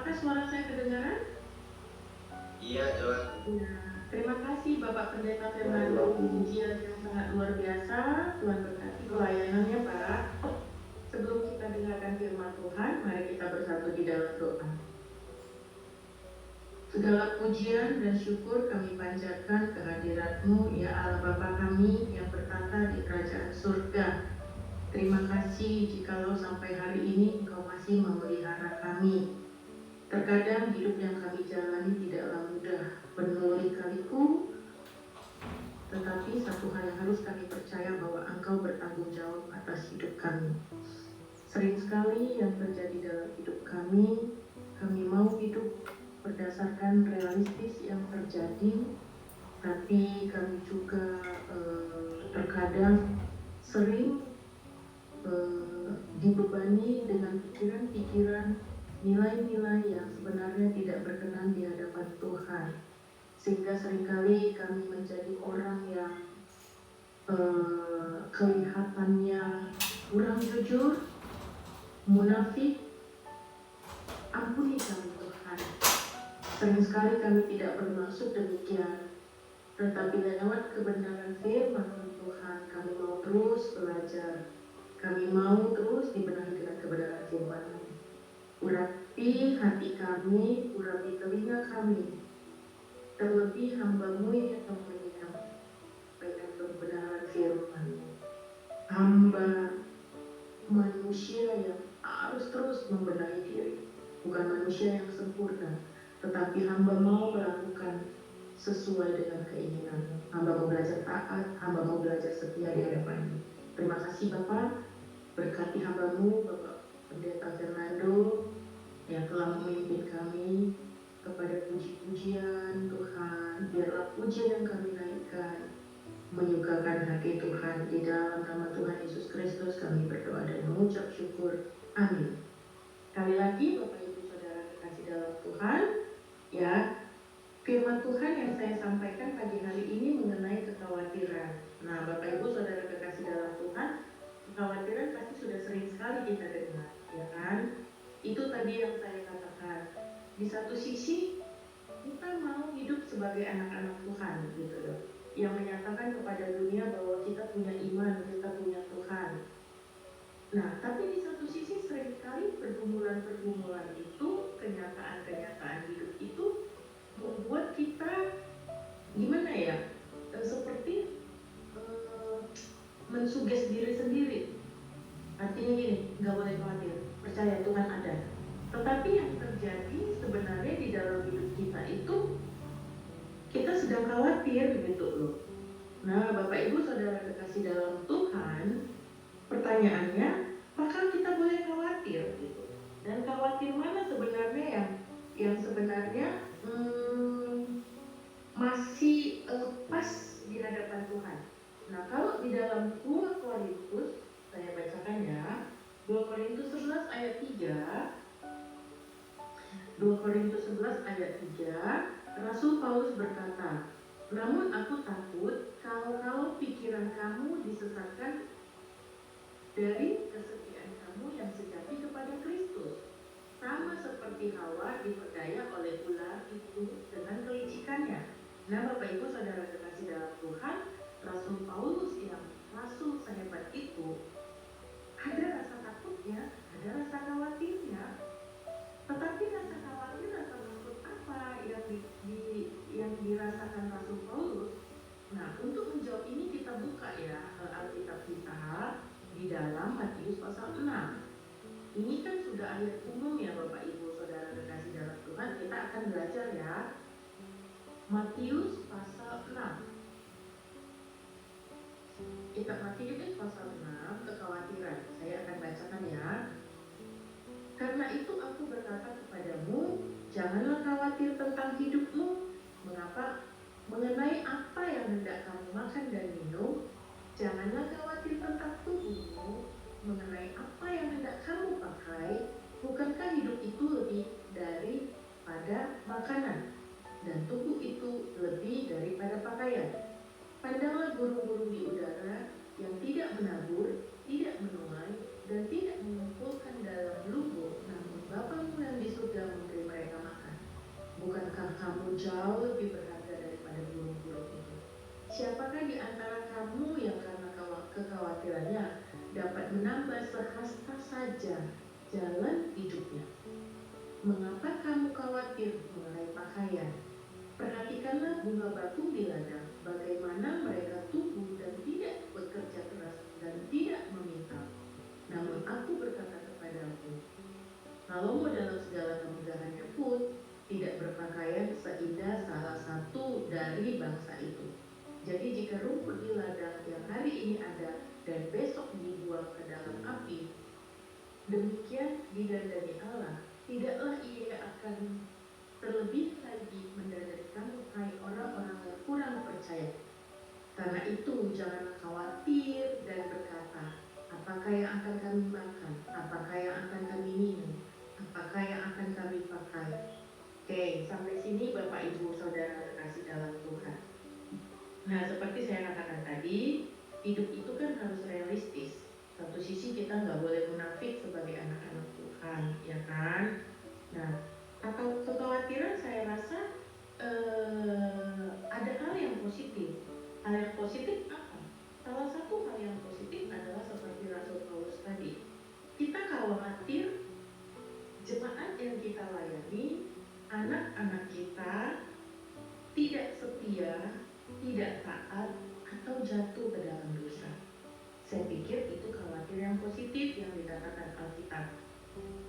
Apakah suara saya kedengaran? Iya, jelas. Ya, terima kasih Bapak Pendeta Fernando, pujian yang sangat luar biasa. Tuhan berkati pelayanannya, Pak. Sebelum kita dengarkan firman Tuhan, mari kita bersatu di dalam doa. Segala pujian dan syukur kami panjatkan kehadirat-Mu, ya Allah Bapa kami yang bertata di kerajaan surga. Terima kasih jikalau sampai hari ini Engkau masih memelihara kami. Terkadang hidup yang kami jalani tidaklah mudah, penuh lika-liku, tetapi satu hal yang harus kami percaya bahwa Engkau bertanggung jawab atas hidup kami. Sering sekali yang terjadi dalam hidup kami mau hidup berdasarkan realistis yang terjadi, tapi kami juga terkadang sering dibebani dengan pikiran-pikiran, nilai-nilai yang sebenarnya tidak berkenan di hadapan Tuhan, sehingga seringkali kami menjadi orang yang kelihatannya kurang jujur, munafik. Ampuni kami Tuhan. Sering sekali kami tidak bermaksud demikian, tetapi lewat kebenaran firman Tuhan kami mau terus belajar. Kami mau terus dibenahi dengan kebenaran firman-Mu. Urapi hati kami, urapi telinga kami, terlebih hamba-Mu yang menyiram dengan kebenaran firman-Mu. Hamba manusia yang harus terus membenahi diri, bukan manusia yang sempurna, tetapi hamba mau melakukan sesuai dengan keinginan-Mu. Hamba mau belajar taat, hamba mau belajar setia di hadapan-Mu. Terima kasih Bapak, berkati hamba-Mu Bapak Pendeta Fernando yang telah memimpin kami kepada puji-pujian Tuhan. Biarlah pujian yang kami naikkan menyukakan hati Tuhan. Di dalam nama Tuhan Yesus Kristus kami berdoa dan mengucap syukur. Amin. Sekali lagi Bapak Ibu Saudara kekasih dalam Tuhan, ya, firman Tuhan yang saya sampaikan pagi hari ini mengenai kekhawatiran. Nah, Bapak Ibu Saudara kekasih dalam Tuhan, kekhawatiran pasti sudah sering sekali kita dengar, ya kan? Itu tadi yang saya katakan. Di satu sisi kita mau hidup sebagai anak-anak Tuhan, gitu loh, yang menyatakan kepada dunia bahwa kita punya iman, kita punya Tuhan. Nah, tapi di satu sisi seringkali pergumulan-pergumulan itu, kenyataan-kenyataan hidup itu membuat kita gimana ya, seperti mensuges diri sendiri. Artinya gini, nggak boleh khawatir, percaya Tuhan ada. Tetapi yang terjadi sebenarnya di dalam hidup kita itu, kita sedang khawatir gitu loh. Nah, Bapak Ibu Saudara kekasih dalam Tuhan, pertanyaannya, apakah kita boleh khawatir gitu? Dan khawatir mana sebenarnya yang sebenarnya masih pas di hadapan Tuhan? Nah, kalau di dalam 2 Korintus, saya bacakan ya, 2 Korintus 11 ayat 3, 2 Korintus 11 ayat 3, Rasul Paulus berkata, namun aku takut kalau pikiran kamu disesatkan dari kesetiaan kamu yang sejati kepada Kristus, sama seperti Hawa diperdaya oleh ular itu dengan kelicikannya. Nah, Bapak Ibu Saudara kekasih dalam Tuhan, Rasul Paulus yang rasul sehebat itu, ada rasa takutnya, ada rasa khawatirnya. Tetapi rasa khawatir, rasa takut apa yang dirasakan Rasul Paulus? Nah, untuk menjawab ini kita buka ya Alkitab kita di dalam Matius pasal 6. Ini kan sudah ayat umum ya Bapak Ibu Saudara kekasih dalam Tuhan. Kita akan belajar ya Matius pasal 6. Kitab Matius pasal 6, kekhawatiran. Saya akan bacakan ya. Karena itu aku berkata kepadamu, janganlah khawatir tentang hidupmu, mengenai apa yang hendak kamu makan dan minum. Janganlah khawatir tentang tubuhmu, mengenai apa yang hendak kamu pakai. Bukankah hidup itu lebih daripada makanan, dan tubuh itu lebih daripada pakaian? Pandanglah burung-burung di udara yang tidak menabur, tidak menuai, dan tidak mengumpulkan dalam lumbung, namun Bapamu yang di surga memberi mereka kekhawatirannya dapat menambah sehasta saja jalan hidupnya. Mengapa kamu khawatir mengenai pakaian? Perhatikanlah bunga bakung di ladang, bagaimana mereka tumbuh dan tidak bekerja keras dan tidak meminta. Namun aku berkata kepadamu, Salomo dalam segala kemegahannya pun tidak berpakaian seindah salah satu dari bangsa itu. Jadi jika rumput di ladang yang hari ini ada dan besok dibuang ke dalam api, demikian didandani Allah, tidaklah ia akan terlebih lagi mendandani kamu, hai orang-orang yang kurang percaya. Karena itu jangan khawatir dan berkata, apakah yang akan kami makan, apakah yang akan kami minum, apakah yang akan kami pakai. Oke, sampai sini Bapak Ibu Saudara terkasih dalam Tuhan. Nah, seperti saya katakan tadi, hidup itu kan harus realistis. Satu sisi kita nggak boleh munafik sebagai anak-anak Tuhan, ya kan? Nah, atau kekhawatiran saya rasa ada hal yang positif. Hal yang positif apa? Salah satu hal yang positif adalah seperti Rasul Paulus tadi. Kita khawatir jemaat yang kita layani, anak-anak kita tidak setia, tidak taat, atau jatuh ke dalam dosa. Saya pikir itu khawatir yang positif yang dikatakan Alkitab.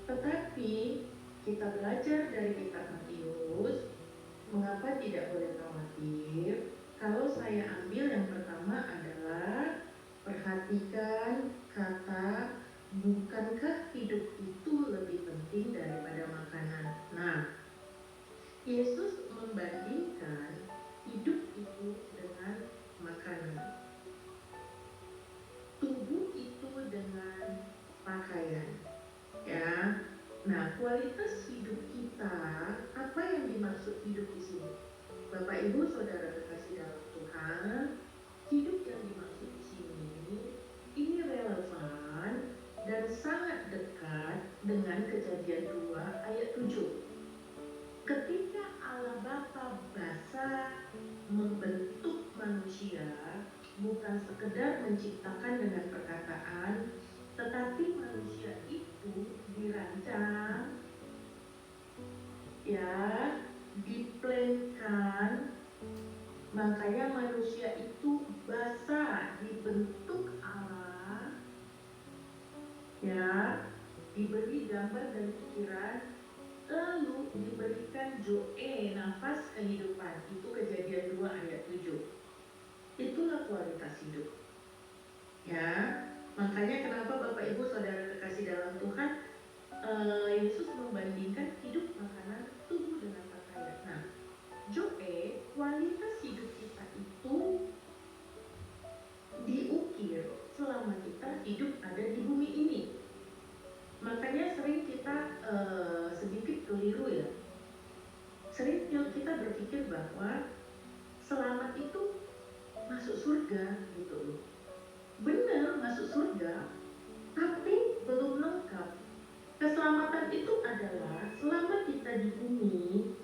Tetapi kita belajar dari kitab Matius, mengapa tidak boleh khawatir? Kalau saya ambil yang pertama adalah perhatikan kata bukankah hidup itu lebih penting daripada makanan. Nah, Yesus membandingkan hidup itu dengan makanan, tubuh itu dengan pakaian, ya. Nah, kualitas hidup kita, apa yang dimaksud hidup di sini? Bapak Ibu Saudara terkasih dalam Tuhan, hidup yang dimaksud di sini ini relevan dan sangat dekat dengan Kejadian 2 ayat 7. Ketika Allah Bapa Bapa membentuk manusia, bukan sekedar menciptakan dengan perkataan, tetapi manusia itu dirancang, ya, diplankan. Makanya manusia itu basah, dibentuk Allah, ya, diberi gambar dan pikiran, lalu diberikan joe, nafas kehidupan. Itu Kejadian 2 ayat 7. Itulah kualitas hidup, ya. Makanya kenapa Bapak Ibu Saudara terkasih dalam Tuhan, Yesus membandingkan hidup makanan tubuh dengan pakaian. Nah, joe, kualitas hidup kita itu diukir selama kita hidup ada di bumi ini. Makanya sering kita sedikit keliru, ya. Sering kita berpikir bahwa selamat itu masuk surga gitu loh. Benar, masuk surga, tapi belum lengkap. Keselamatan itu adalah selama kita di bumi,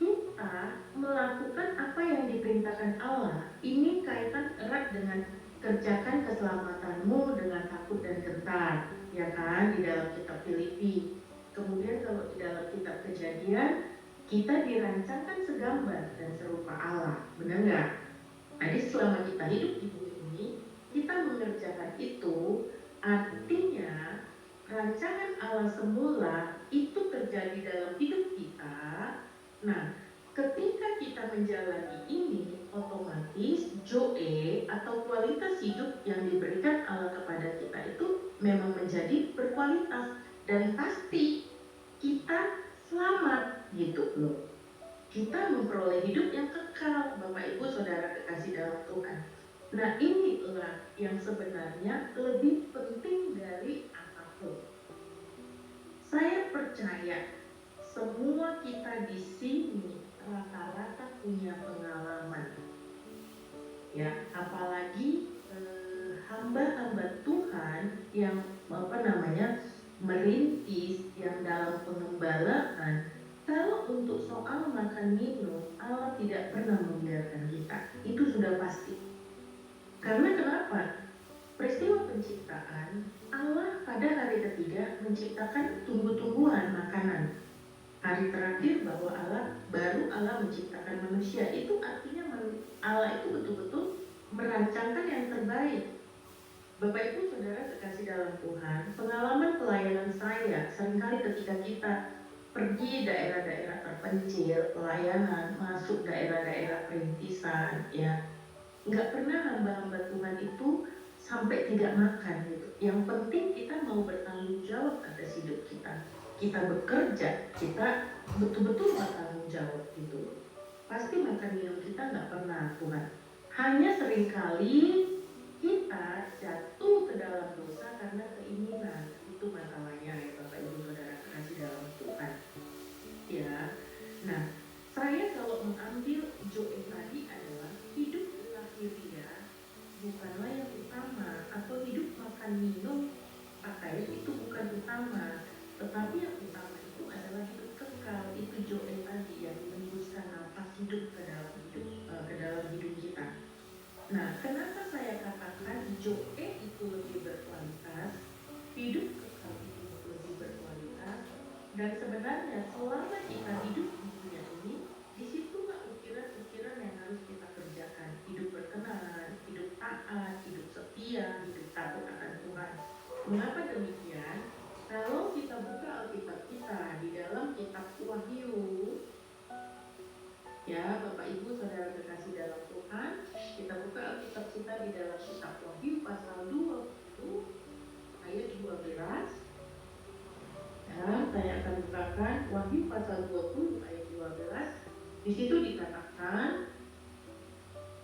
kita melakukan apa yang diperintahkan Allah. Ini kaitan erat dengan kerjakan keselamatanmu dengan takut dan gentar, ya kan, di dalam kitab Filipi. Kemudian kalau di dalam kitab Kejadian, kita dirancangkan segambar dan serupa Allah, benar nggak? Jadi selama kita hidup di bumi ini, kita mengerjakan itu, artinya rancangan Allah semula itu terjadi dalam hidup kita. Nah, ketika kita menjalani ini, otomatis joe atau kualitas hidup yang diberikan Allah kepada kita itu memang menjadi berkualitas dan pasti kita selamat gitu loh. Kita memperoleh hidup yang kekal, Bapak Ibu Saudara kekasih dalam Tuhan. Nah, inilah yang sebenarnya lebih penting dari apapun. Saya percaya semua kita di sini rata-rata punya pengalaman, ya, apalagi hamba-hamba Tuhan yang merintis, yang dalam pengembalaan. Kalau untuk soal makan minum, Allah tidak pernah membiarkan kita. Itu sudah pasti. Karena kenapa? Peristiwa pada hari ketiga menciptakan tumbuh-tumbuhan makanan. Hari terakhir bahwa baru Allah menciptakan manusia. Itu artinya Allah itu betul-betul merancangkan yang terbaik. Bapak Ibu Saudara kekasih dalam Tuhan, pengalaman pelayanan saya seringkali ketika kita pergi daerah-daerah terpencil, pelayanan, masuk daerah-daerah perintisan, ya, nggak pernah hamba-hamba Tuhan itu sampai tidak makan gitu. Yang penting kita mau bertanggung jawab atas hidup kita. Kita bekerja, kita betul-betul bertanggung jawab gitu. Pasti makan minum kita nggak pernah Tuhan. Hanya seringkali kita jatuh ke dalam dosa karena keinginan. Itu masalahnya ya Bapak Ibu Saudara kasih dalam Tuhan. Ya, nah saya kalau mengambil Joel tadi adalah hidup lahiriah bukanlah yang utama, atau hidup makan minum pakaian itu bukan utama, tetapi yang utama itu adalah hidup kekal. Itu Joel tadi yang menembuskan nafas hidup ke dalam hidup kita. Nah, kenapa saya katakan Joel itu lebih berkualitas, hidup kekal itu lebih berkualitas, dan sebenarnya selama kita hidup di dunia ini, disitulah ukiran-ukiran yang harus kita kerjakan. Hidup berkenan, hidup taat, hidup setia, hidup takut akan Tuhan. Mengapa demikian? Kalau kita buka Alkitab kita di dalam kitab Wahyu, ya Bapak Ibu Saudara kekasih dalam Tuhan, kita buka Alkitab kita di dalam kitab Wahyu pasal 20 ayat 12. Ya, saya akan bukakan Wahyu pasal 20 ayat 12. Di situ dikatakan,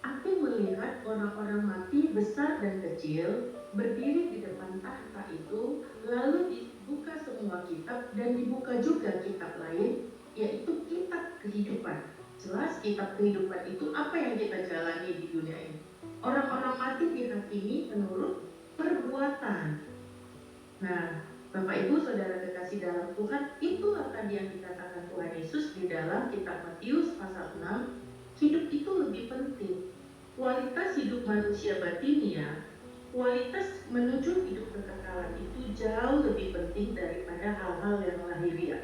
aku melihat orang-orang mati besar dan kecil berdiri di depan tahta itu, lalu dibuka semua kitab dan dibuka juga kitab lain, yaitu kitab kehidupan. Jelas kitab kehidupan itu apa yang kita jalani di dunia ini. Orang-orang mati dihakimi menurut perbuatan. Nah, Bapak Ibu Saudara kekasih dalam Tuhan, itulah tadi yang dikatakan Tuhan Yesus di dalam kitab Matius pasal 6, hidup itu lebih penting. Kualitas hidup manusia batinia, kualitas menuju hidup kekekalan itu jauh lebih penting daripada hal-hal yang lahiriah.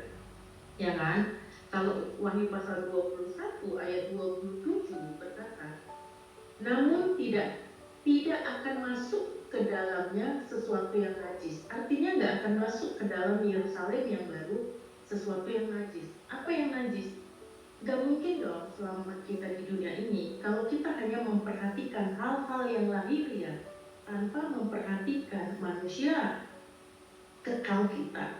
Ya kan? Kalau Wahyu pasal 21 ayat 27 berkata, namun tidak akan masuk ke dalamnya sesuatu yang najis. Artinya nggak akan masuk ke dalam Yerusalem yang baru sesuatu yang najis. Apa yang najis? Gak mungkin dong selama kita di dunia ini, kalau kita hanya memperhatikan hal-hal yang lahiriah tanpa memperhatikan manusia kekal kita,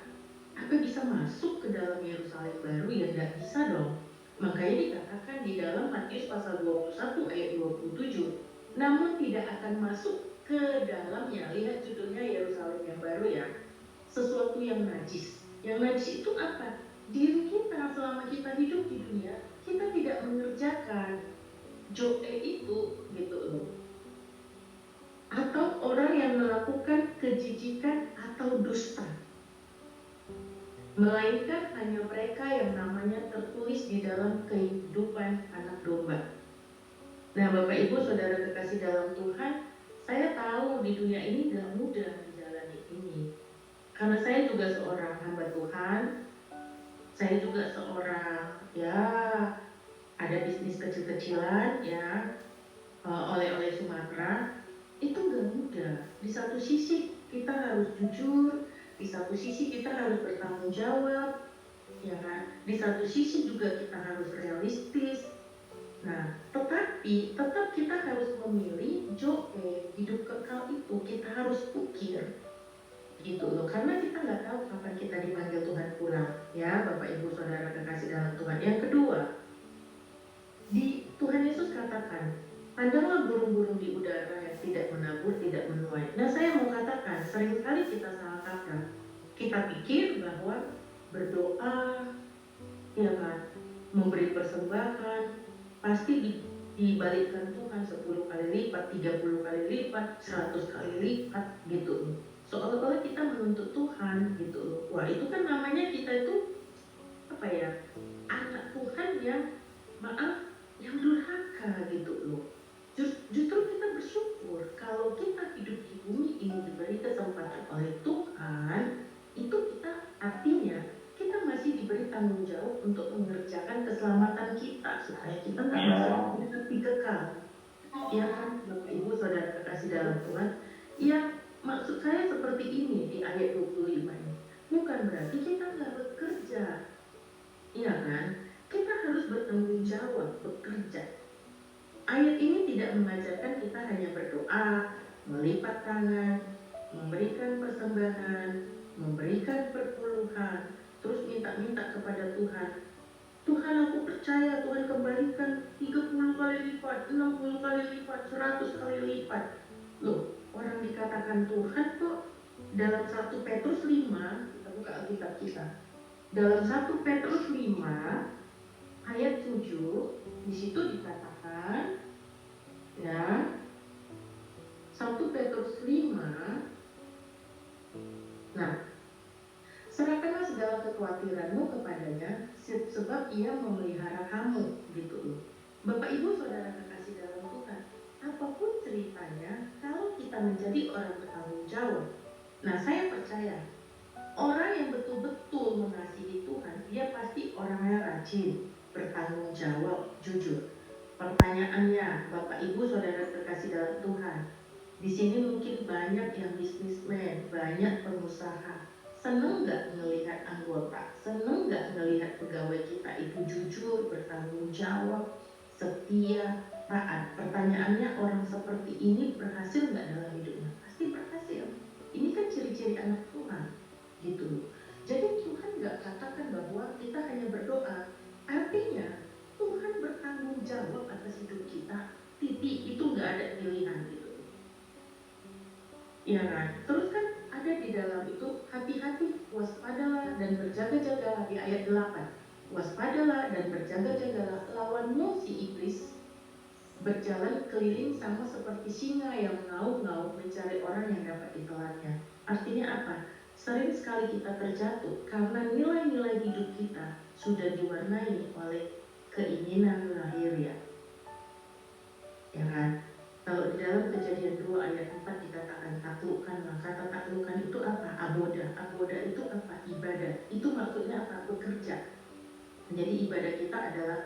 apa bisa masuk ke dalam Yerusalem baru? Ya gak bisa dong. Makanya dikatakan di dalam Matius pasal 21 ayat 27, namun tidak akan masuk ke dalamnya. Lihat judulnya Yerusalem yang baru ya, sesuatu yang najis. Yang najis itu apa? Diri kita selama kita hidup di dunia, kita tidak mengerjakan Joel itu gitu loh. Atau orang yang melakukan kejijikan atau dusta, melainkan hanya mereka yang namanya tertulis di dalam kehidupan anak domba. Nah Bapak Ibu Saudara kekasih dalam Tuhan, saya tahu di dunia ini gak mudah menjalani ini, karena saya juga seorang hamba Tuhan. Saya juga seorang, ya, ada bisnis kecil-kecilan, ya, oleh-oleh Sumatera. Itu gak mudah. Di satu sisi kita harus jujur, di satu sisi kita harus bertanggung jawab, ya kan. Di satu sisi juga kita harus realistis. Nah, tetapi tetap kita harus memilih Joel, hidup kekal itu kita harus ukir. Gitu loh, karena kita nggak tahu kapan kita dipanggil Tuhan pulang, ya Bapak Ibu Saudara kekasih dalam Tuhan. Yang kedua, di Tuhan Yesus katakan, pandanglah burung-burung di udara yang tidak menabur, tidak menuai. Nah saya mau katakan, seringkali kita salah kaprah. Kita pikir bahwa berdoa, ya kan, memberi persembahan, pasti dibalikkan Tuhan 10 kali lipat, 30 kali lipat, 100 kali lipat gitu. Seolah-olah kita menuntut Tuhan gitu loh. Wah itu kan namanya kita itu apa ya, anak Tuhan yang yang durhaka gitu loh. Justru kita bersyukur kalau kita hidup di bumi ini diberi kesempatan oleh Tuhan Tuhan, itu kita artinya kita masih diberi tanggung jawab untuk mengerjakan keselamatan kita supaya kita nggak masuk api kekal. Ya kan, Bapak Ibu Saudara kekasih dalam Tuhan. Ya, maksud saya seperti ini di ayat 25 ini. Bukan berarti kita nggak bekerja. Iya kan? Kita harus bertanggung jawab, bekerja. Ayat ini tidak mengajarkan kita hanya berdoa, melipat tangan, memberikan persembahan, memberikan perpuluhan, terus minta-minta kepada Tuhan. Tuhan, aku percaya Tuhan kembalikan 30 kali lipat, 60 kali lipat, 100 kali lipat. Loh, orang dikatakan Tuhan kok dalam 1 Petrus 5, kita buka Alkitab kita. Dalam 1 Petrus 5 ayat 7, di situ dikatakan ya, 1 Petrus 5. Nah, serahkanlah segala kekhawatiranmu kepadanya, sebab ia memelihara kamu, gitu loh. Bapak Ibu Saudara kekasih dalam Tuhan, apapun ceritanya, kalau kita menjadi orang bertanggung jawab, nah saya percaya orang yang betul-betul mengasihi Tuhan, dia pasti orangnya rajin, bertanggung jawab, jujur. Pertanyaannya, Bapak Ibu Saudara terkasih dalam Tuhan, di sini mungkin banyak yang bisnismen, banyak pengusaha. Seneng nggak melihat anggota? Seneng nggak melihat pegawai kita itu jujur, bertanggung jawab, setia, taat? Pertanyaannya, orang seperti ini berhasil nggak dalam hidupnya? Pasti berhasil. Ini kan ciri-ciri anak Tuhan, gitu. Jadi Tuhan nggak katakan bahwa kita hanya berdoa. Artinya Tuhan bertanggung jawab atas hidup kita. Titik, itu nggak ada pilihan gitu. Ya kan? Terus kan ada di dalam itu hati-hati, waspadalah dan berjaga-jagalah di ayat 8. Waspadalah dan berjaga-jagalah, lawanmu si iblis berjalan keliling sama seperti singa yang mengaum-ngaum mencari orang yang dapat ditelannya. Artinya apa? Sering sekali kita terjatuh karena nilai-nilai hidup kita sudah diwarnai oleh keinginan lahiriah. Ya kan? Kalau di dalam Kejadian 2 ayat 4 dikatakan taklukkanlah. Kata taklukkan itu apa? Aboda. Aboda itu apa? Ibadah. Itu maksudnya apa? Bekerja. Jadi ibadah kita adalah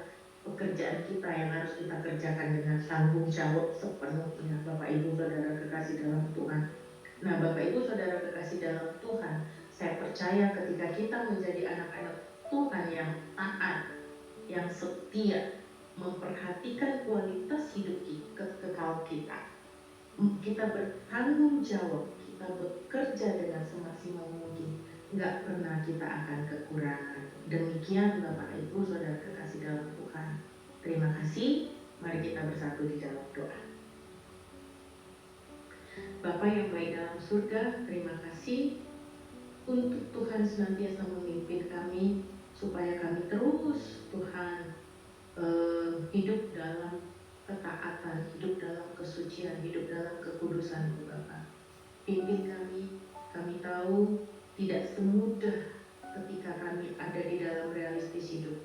pekerjaan kita yang harus kita kerjakan dengan tanggung jawab sepenuhnya. Bapak Ibu Saudara kekasih dalam Tuhan. Nah, Bapak Ibu Saudara kekasih dalam Tuhan, saya percaya ketika kita menjadi anak-anak Tuhan yang taat, yang setia, memperhatikan kualitas hidup kekal kita, kita bertanggung jawab, kita bekerja dengan semaksimal mungkin, nggak pernah kita akan kekurangan. Demikian Bapak Ibu Saudara kekasih dalam Tuhan. Terima kasih. Mari kita bersatu di dalam doa. Bapa yang baik dalam surga, terima kasih untuk Tuhan senantiasa memimpin kami supaya kami terus Tuhan hidup dalam ketaatan, hidup dalam kesucian, hidup dalam kekudusan Bapa. Pimpin kami tahu tidak semudah ketika kami ada di dalam realistis hidup.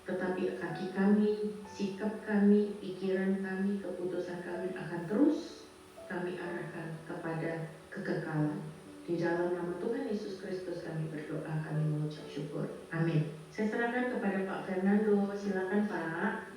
Tetapi kaki kami, sikap kami, pikiran kami, keputusan kami akan terus kami arahkan kepada kekekalan. Di dalam nama Tuhan Yesus Kristus kami berdoa, kami mengucap syukur. Amin. Saya serahkan kepada Pak Fernando. Silakan Pak.